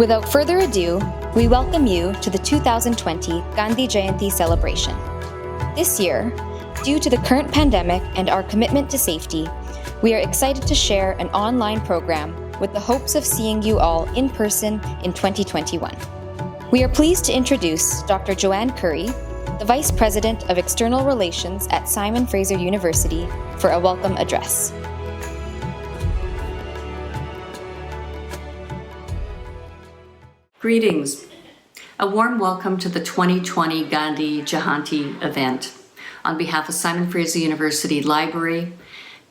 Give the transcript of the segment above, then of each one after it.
Without further ado, we welcome you to the 2020 Gandhi Jayanti celebration. This year, due to the current pandemic and our commitment to safety, we are excited to share an online program with the hopes of seeing you all in person in 2021. We are pleased to introduce Dr. Joanne Curry, the Vice President of External Relations at Simon Fraser University, for a welcome address. Greetings. A warm welcome to the 2020 Gandhi Jayanti event. On behalf of Simon Fraser University Library,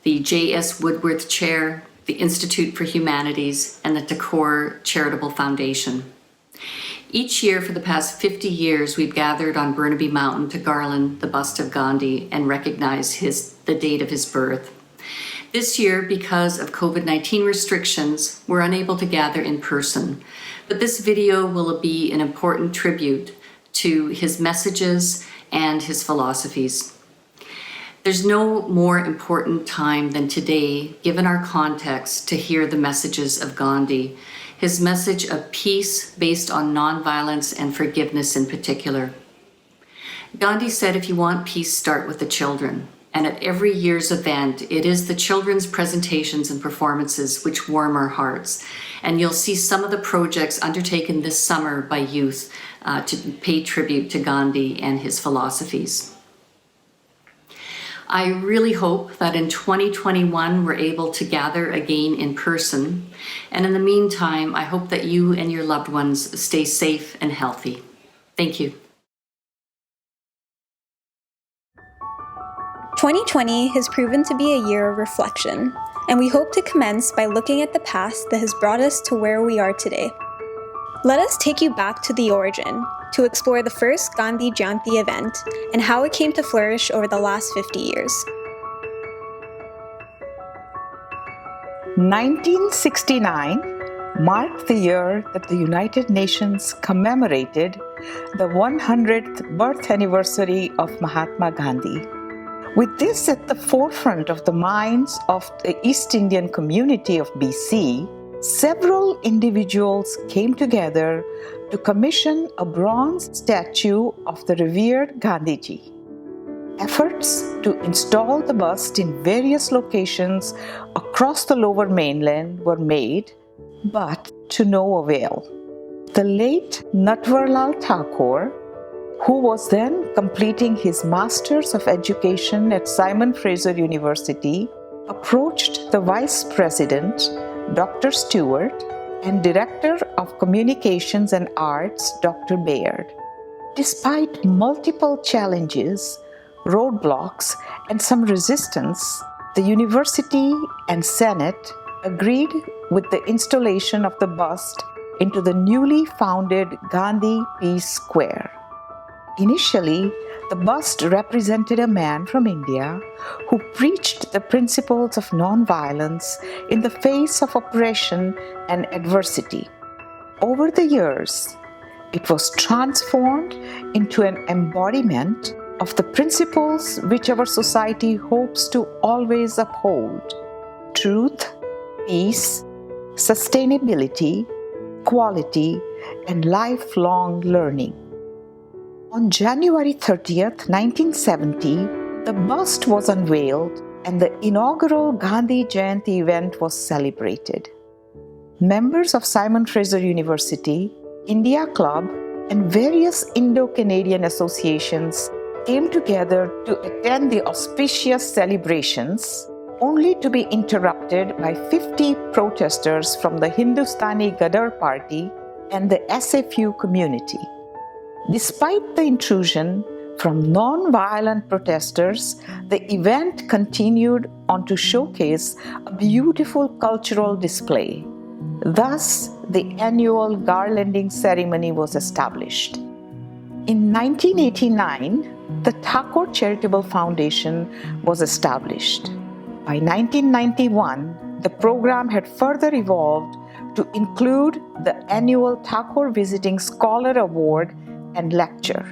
the JS Woodsworth Chair, the Institute for Humanities, and the Thakore Charitable Foundation. Each year for the past 50 years, we've gathered on Burnaby Mountain to garland the bust of Gandhi and recognize the date of his birth. This year, because of COVID-19 restrictions, we're unable to gather in person, but this video will be an important tribute to his messages and his philosophies. There's no more important time than today, given our context, to hear the messages of Gandhi, his message of peace based on nonviolence and forgiveness in particular. Gandhi said, if you want peace, start with the children. And at every year's event, it is the children's presentations and performances which warm our hearts. And you'll see some of the projects undertaken this summer by youth to pay tribute to Gandhi and his philosophies. I really hope that in 2021, we're able to gather again in person. And in the meantime, I hope that you and your loved ones stay safe and healthy. Thank you. 2020 has proven to be a year of reflection, and we hope to commence by looking at the past that has brought us to where we are today. Let us take you back to the origin, to explore the first Gandhi Jayanti event and how it came to flourish over the last 50 years. 1969 marked the year that the United Nations commemorated the 100th birth anniversary of Mahatma Gandhi. With this at the forefront of the minds of the East Indian community of BC, several individuals came together to commission a bronze statue of the revered Gandhiji. Efforts to install the bust in various locations across the Lower Mainland were made, but to no avail. The late Natwarlal Thakur, who was then completing his Masters of Education at Simon Fraser University, approached the Vice President, Dr. Stewart, and Director of Communications and Arts, Dr. Baird. Despite multiple challenges, roadblocks, and some resistance, the University and Senate agreed with the installation of the bust into the newly founded Gandhi Peace Square. Initially, the bust represented a man from India who preached the principles of nonviolence in the face of oppression and adversity. Over the years, it was transformed into an embodiment of the principles which our society hopes to always uphold: truth, peace, sustainability, quality, and lifelong learning. On January 30th, 1970, the bust was unveiled and the inaugural Gandhi Jayanti event was celebrated. Members of Simon Fraser University, India Club, and various Indo-Canadian associations came together to attend the auspicious celebrations, only to be interrupted by 50 protesters from the Hindustani Gadar Party and the SFU community. Despite the intrusion from non-violent protesters, the event continued on to showcase a beautiful cultural display. Thus, the annual garlanding ceremony was established. In 1989, the Thakore Charitable Foundation was established. By 1991, the program had further evolved to include the annual Thakore Visiting Scholar Award and lecture.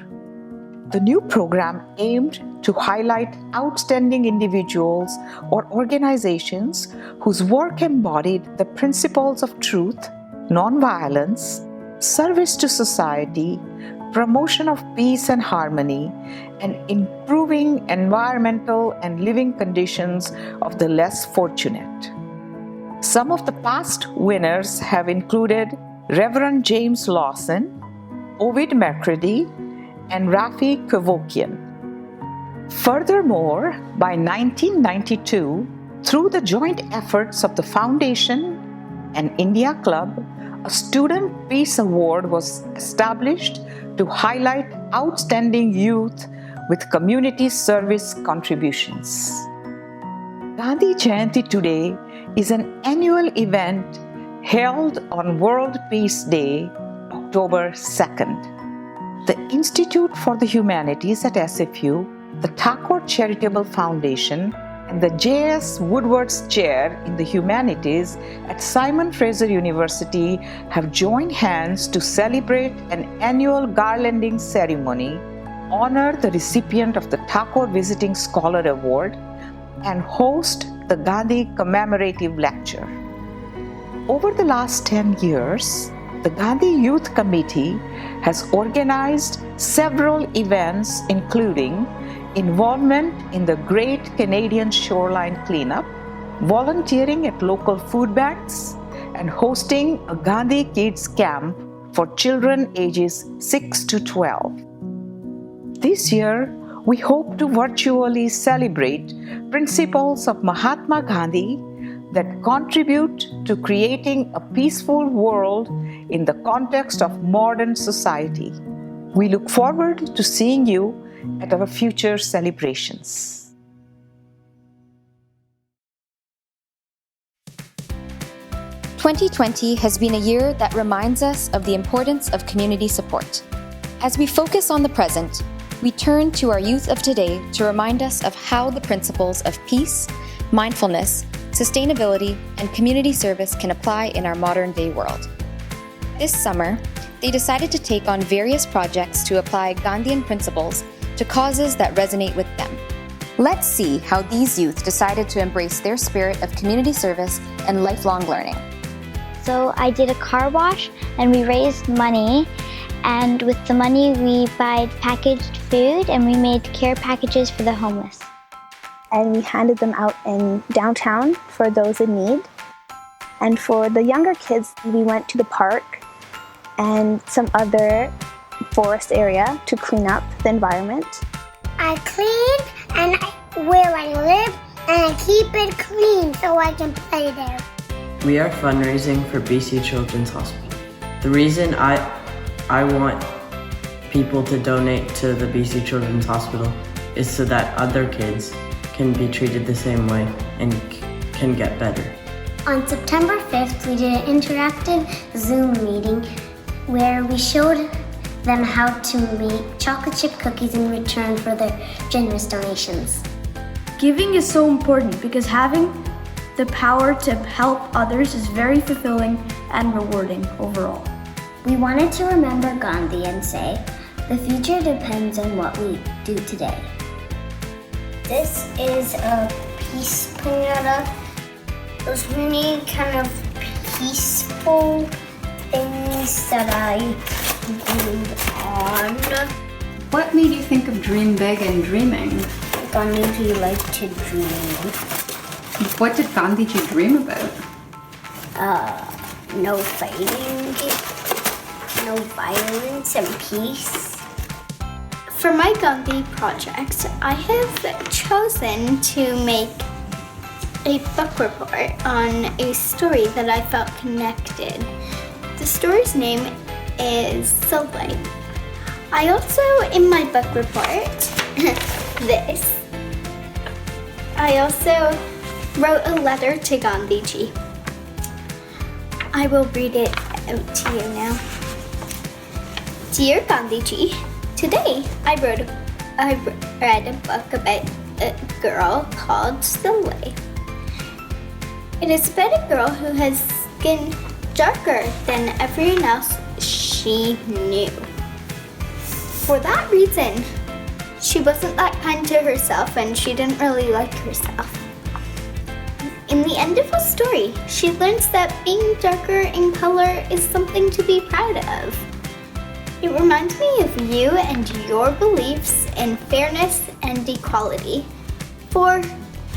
The new program aimed to highlight outstanding individuals or organizations whose work embodied the principles of truth, nonviolence, service to society, promotion of peace and harmony, and improving environmental and living conditions of the less fortunate. Some of the past winners have included Reverend James Lawson, Ovid McCready, and Rafi Kevokian. Furthermore, by 1992, through the joint efforts of the Foundation and India Club, a Student Peace Award was established to highlight outstanding youth with community service contributions. Gandhi Jayanti today is an annual event held on World Peace Day, October 2nd. The Institute for the Humanities at SFU, the Thakore Charitable Foundation, and the JS Woodsworth Chair in the Humanities at Simon Fraser University have joined hands to celebrate an annual garlanding ceremony, honor the recipient of the Thakore Visiting Scholar Award, and host the Gandhi Commemorative Lecture. Over the last 10 years, the Gandhi Youth Committee has organized several events including involvement in the Great Canadian Shoreline Cleanup, volunteering at local food banks, and hosting a Gandhi Kids Camp for children ages 6 to 12. This year, we hope to virtually celebrate principles of Mahatma Gandhi that contribute to creating a peaceful world in the context of modern society. We look forward to seeing you at our future celebrations. "2020 has been a year that reminds us of the importance of community support. As we focus on the present, we turn to our youth of today to remind us of how the principles of peace, mindfulness, sustainability, and community service can apply in our modern-day world. This summer, they decided to take on various projects to apply Gandhian principles to causes that resonate with them. Let's see how these youth decided to embrace their spirit of community service and lifelong learning. So I did a car wash and we raised money, and with the money we bought packaged food and we made care packages for the homeless. And we handed them out in downtown for those in need. And for the younger kids, we went to the park and some other forest area to clean up the environment. I clean where I live and I keep it clean so I can play there. We are fundraising for BC Children's Hospital. The reason I want people to donate to the BC Children's Hospital is so that other kids can be treated the same way and can get better. On September 5th, we did an interactive Zoom meeting where we showed them how to make chocolate chip cookies in return for their generous donations. Giving is so important because having the power to help others is very fulfilling and rewarding overall. We wanted to remember Gandhi and say, the future depends on what we do today. This is a peace pinata. Those many kind of peaceful things that I glued on. What made you think of dream big and dreaming? Gandhiji liked to dream. What did Gandhiji dream about? No fighting, no violence, and peace. For my Gandhi project, I have chosen to make a book report on a story that I felt connected. The story's name is The Light. I also, in my book report, I also wrote a letter to Gandhiji. I will read it out to you now. Dear Gandhiji, today I read a book about a girl called Lily. It is about a girl who has skin darker than everyone else she knew. For that reason, she wasn't that kind to herself and she didn't really like herself. In the end of the story, she learns that being darker in color is something to be proud of. It reminds me of you and your beliefs in fairness and equality. For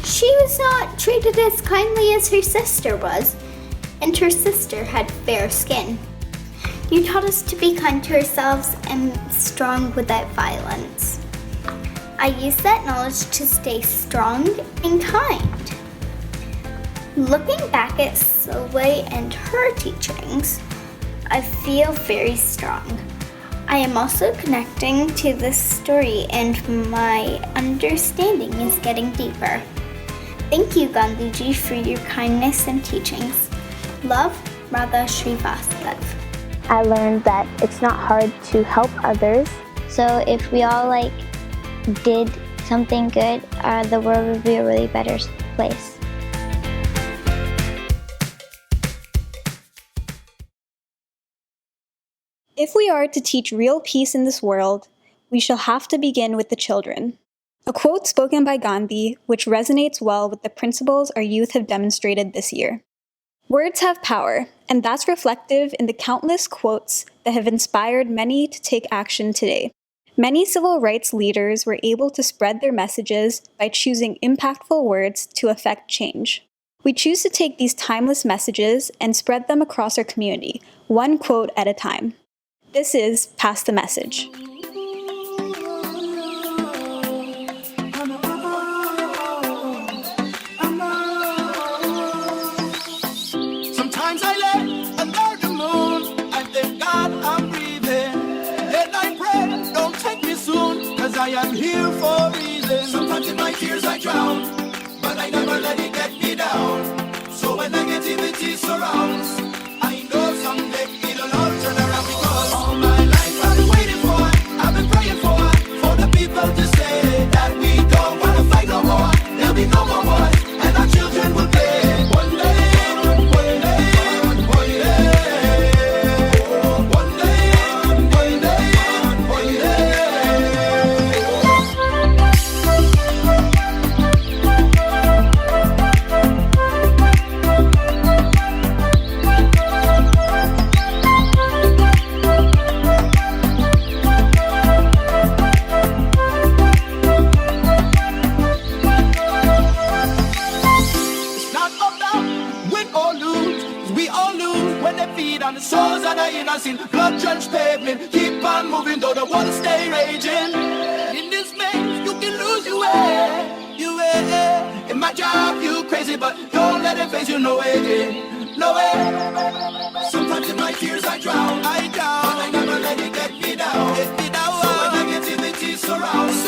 she was not treated as kindly as her sister was, and her sister had fair skin. You taught us to be kind to ourselves and strong without violence. I use that knowledge to stay strong and kind. Looking back at Soleil and her teachings, I feel very strong. I am also connecting to this story and my understanding is getting deeper. Thank you, Gandhiji, for your kindness and teachings. Love, Radha Srivastav. I learned that it's not hard to help others. So if we all did something good, the world would be a really better place. If we are to teach real peace in this world, we shall have to begin with the children. A quote spoken by Gandhi, which resonates well with the principles our youth have demonstrated this year. Words have power, and that's reflective in the countless quotes that have inspired many to take action today. Many civil rights leaders were able to spread their messages by choosing impactful words to affect change. We choose to take these timeless messages and spread them across our community, one quote at a time. This is Pass the Message. Sometimes I lay under the moon and thank God I'm breathing. Then I pray, don't take me soon, cause I am here for a reason. Sometimes in my tears I drown, but I never let it get me down. So when negativity surrounds, I know someday it'll all turn around, because all my life I've been waiting for, I've been praying for the people to say that we don't wanna fight no more. There'll be no more wars, and our children will play. One day, one day, one day, one day, one day, one day. It's not about win or lose, 'cause we all lose when they feed on the souls of the innocent. Blood-drenched pavement, keep on moving though the waters stay raging. In this maze, you can lose your way, your way. In my job, you crazy, but don't let it face you, no way, no way. Sometimes in my tears I drown, but I never let it get me down. So when negativity surrounds,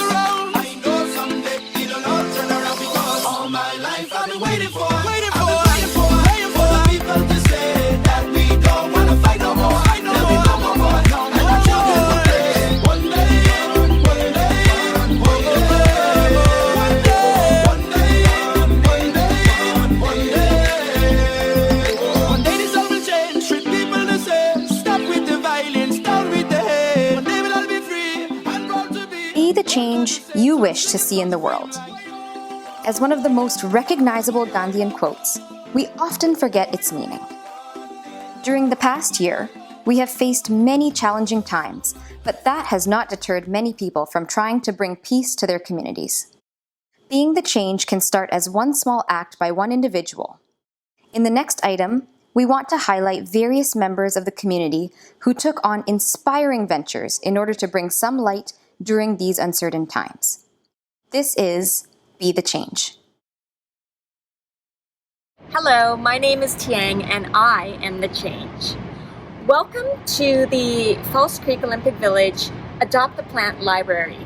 I know someday it'll all turn around, because all my life I've been waiting for, I've been praying for the people to say that we don't wanna fight no more. There'll be no more wars, and our children will play. One day, one day, one day, one day, one day, one day. One day this all will change, treat people the same. Stop with the violence, down with the hate. One day we'll all be free and proud to Be the change you wish to see in the world. As one of the most recognizable Gandhian quotes, we often forget its meaning. During the past year, we have faced many challenging times, but that has not deterred many people from trying to bring peace to their communities. Being the change can start as one small act by one individual. In the next item, we want to highlight various members of the community who took on inspiring ventures in order to bring some light during these uncertain times. This is Be the Change. Hello, my name is Tiang and I am the change. Welcome to the Falls Creek Olympic Village Adopt the Plant Library.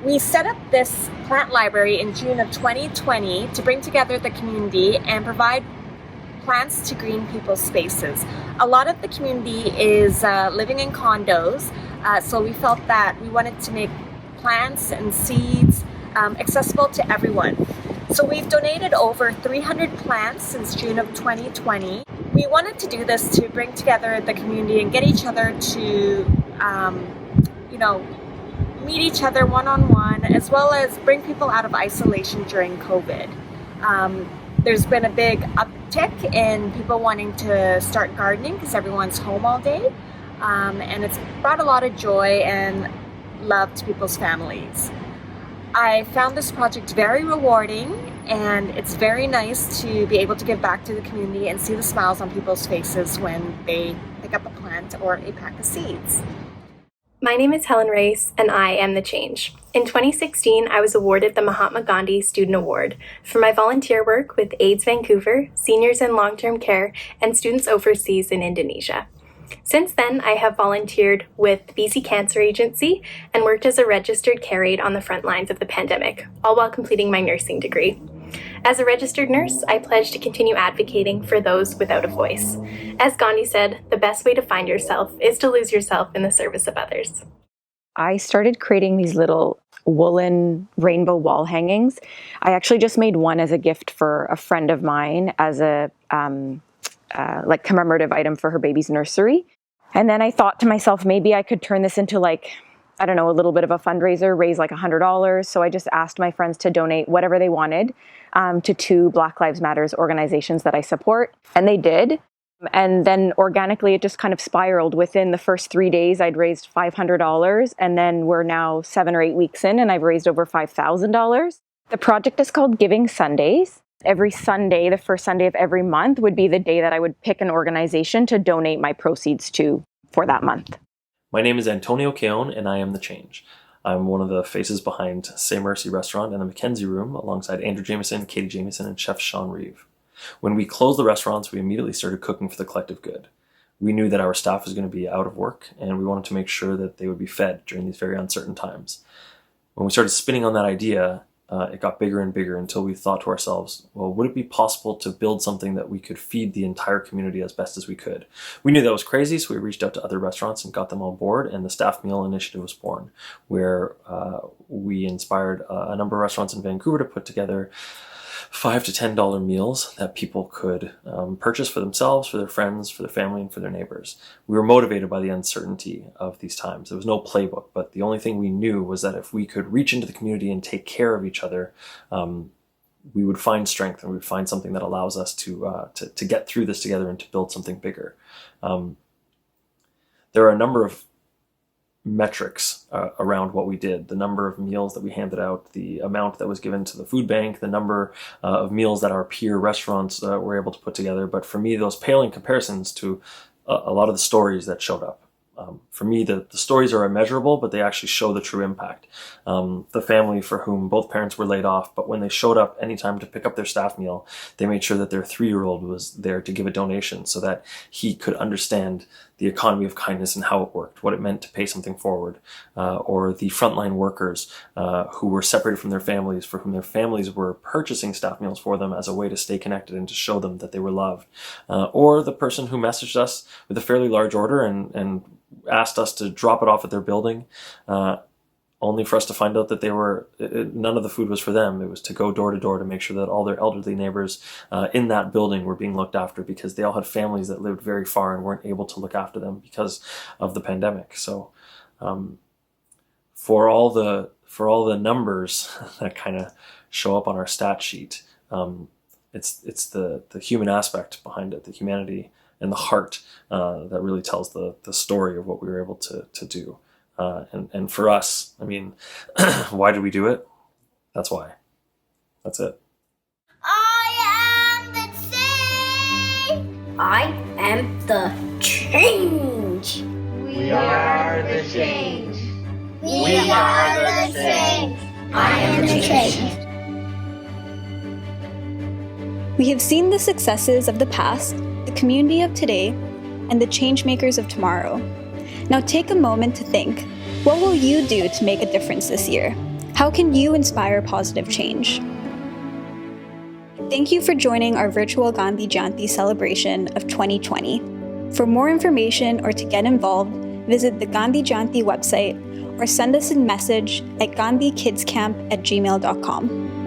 We set up this plant library in June of 2020 to bring together the community and provide plants to green people's spaces. A lot of the community is living in condos, so we felt that we wanted to make plants and seeds accessible to everyone. So we've donated over 300 plants since June of 2020. We wanted to do this to bring together the community and get each other to, meet each other one-on-one, as well as bring people out of isolation during COVID. There's been a big uptick in people wanting to start gardening because everyone's home all day. And it's brought a lot of joy and love to people's families. I found this project very rewarding, and it's very nice to be able to give back to the community and see the smiles on people's faces when they pick up a plant or a pack of seeds. My name is Helen Race, and I am the change. In 2016, I was awarded the Mahatma Gandhi Student Award for my volunteer work with AIDS Vancouver, seniors in long-term care, and students overseas in Indonesia. Since then, I have volunteered with BC Cancer Agency and worked as a registered care aide on the front lines of the pandemic, all while completing my nursing degree. As a registered nurse, I pledge to continue advocating for those without a voice. As Gandhi said, the best way to find yourself is to lose yourself in the service of others. I started creating these little woolen rainbow wall hangings. I actually just made one as a gift for a friend of mine as a commemorative item for her baby's nursery. And then I thought to myself, maybe I could turn this into a little bit of a fundraiser, raise $100. So I just asked my friends to donate whatever they wanted to 2 Black Lives Matter organizations that I support. And they did. And then organically, it just kind of spiraled. Within the first 3 days, I'd raised $500. And then we're now 7 or 8 weeks in, and I've raised over $5,000. The project is called Giving Sundays. Every Sunday, the first Sunday of every month, would be the day that I would pick an organization to donate my proceeds to for that month. My name is Antonio Keown, and I am the change. I'm one of the faces behind Say Mercy Restaurant and the Mackenzie Room, alongside Andrew Jameson, Katie Jameson, and Chef Sean Reeve. When we closed the restaurants, we immediately started cooking for the collective good. We knew that our staff was going to be out of work, and we wanted to make sure that they would be fed during these very uncertain times. When we started spinning on that idea, it got bigger and bigger until we thought to ourselves, well, would it be possible to build something that we could feed the entire community as best as we could? We knew that was crazy, so we reached out to other restaurants and got them on board, and the Staff Meal Initiative was born, where we inspired a number of restaurants in Vancouver to put together $5 to $10 meals that people could purchase for themselves, for their friends, for their family, and for their neighbors. We were motivated by the uncertainty of these times. There was no playbook, but the only thing we knew was that if we could reach into the community and take care of each other, we would find strength, and we would find something that allows us to get through this together and to build something bigger. There are a number of metrics around what we did, the number of meals that we handed out, the amount that was given to the food bank, the number of meals that our peer restaurants were able to put together. But for me, those pale in comparisons to a lot of the stories that showed up. For me, the stories are immeasurable, but they actually show the true impact. The family for whom both parents were laid off, but when they showed up anytime to pick up their staff meal, they made sure that their 3-year-old was there to give a donation so that he could understand the economy of kindness and how it worked, what it meant to pay something forward. Or the frontline workers who were separated from their families, for whom their families were purchasing staff meals for them as a way to stay connected and to show them that they were loved. Or the person who messaged us with a fairly large order and asked us to drop it off at their building, only for us to find out that none of the food was for them. It was to go door to door to make sure that all their elderly neighbors in that building were being looked after, because they all had families that lived very far and weren't able to look after them because of the pandemic. So for all the numbers that kind of show up on our stat sheet, it's the human aspect behind it, the humanity and the heart that really tells the story of what we were able to do. And for us, I mean, why did we do it? That's why. That's it. I am the change. I am the change. We are the change. We are the change. I am the change. We have seen the successes of the past, the community of today, and the change makers of tomorrow. Now take a moment to think, what will you do to make a difference this year? How can you inspire positive change? Thank you for joining our virtual Gandhi Jayanti celebration of 2020. For more information or to get involved, visit the Gandhi Jayanti website or send us a message at gandhikidscamp@gmail.com.